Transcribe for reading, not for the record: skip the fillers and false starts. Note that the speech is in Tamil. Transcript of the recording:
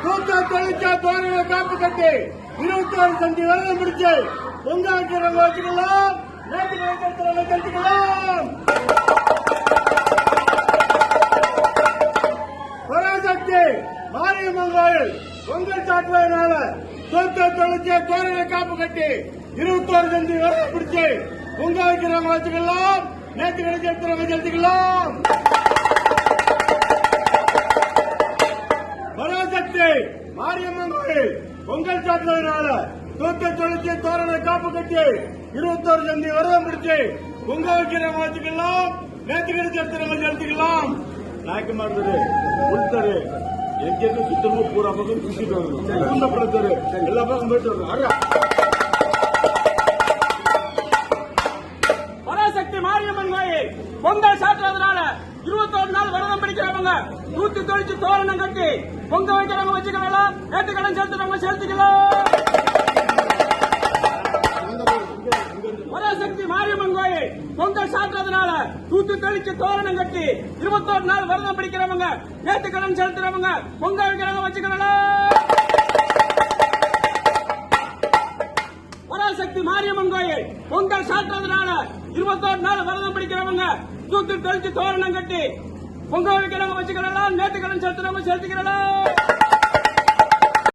தூக்க தொழிற்சா தோரணை காப்பு கட்டி 21 சந்தி விரதம் பிடிச்சு பொங்க வைக்கிறவங்க வச்சுக்கலாம், நேற்று வைக்கிறவங்க கட்டிக்கலாம். பராசக்தி மாரியம்மன் கோயில் பொங்கல் சாட்டுவதனால தூக்க தொழிற்சா தோரணை காப்பு கட்டி 21 சந்தி விரதம் பிடிச்சு பொங்க வைக்கிறவங்க வச்சுக்கலாம், நேற்று கிடைக்கிறவங்க செலுத்திக்கலாம். பராசக்தி மாரியம்மன் கோயில் பொங்கல் சாட்டுவதனால தூக்க தொழிற்சி தோரணை காப்பு கட்டி 21 சந்தி விரதம் பிடிச்சு பொங்க வைக்கிறவங்க வச்சுக்கலாம், நேற்று கிடைக்கிறவங்க செலுத்திக்கலாம். நாயக்கமார் உள்தரு எங்கேருந்து சுத்தமும் பூரா பக்கம் சுத்திட்டு வரணும், குண்டப்படத்தரு எல்லா பக்கம் போயிட்டு வரணும். பராசக்தி மாரியம்மன் கோயில் பொங்கல் சாட்டுறதுனால 21 நாள் விரதம் பிடிக்கிறவங்க தூத்து தொழிச்சு தோரணம் கட்டி பொங்க வைக்கிறவங்க வச்சுக்கலாம், நேற்று கடன் செலுத்துறவங்க செலுத்திக்கலாம். பராசக்தி மாரியம்மன் கோயில் பொங்கல் சாட்டுறதுனால தூத்து தெளிச்சு தோரணம் கட்டி 21 நாள் விரதம் பிடிக்கிறவங்க நேற்று கடன் செலுத்துறவங்க பொங்க வைக்கிறவங்க வச்சுக்கலாம். பராசக்தி மாரியம்மன் கோயில் பொங்கல் சாட்டுறதுனால 21 நாள் விரதம் பிடிக்கிறவங்க தூத்து தெளிச்சு தோரணம் கட்டி பொங்க வைக்கிறவங்க வச்சுக்கலாம், நேற்று கடன் செலுத்துறவங்க செலுத்திக்கலாம்.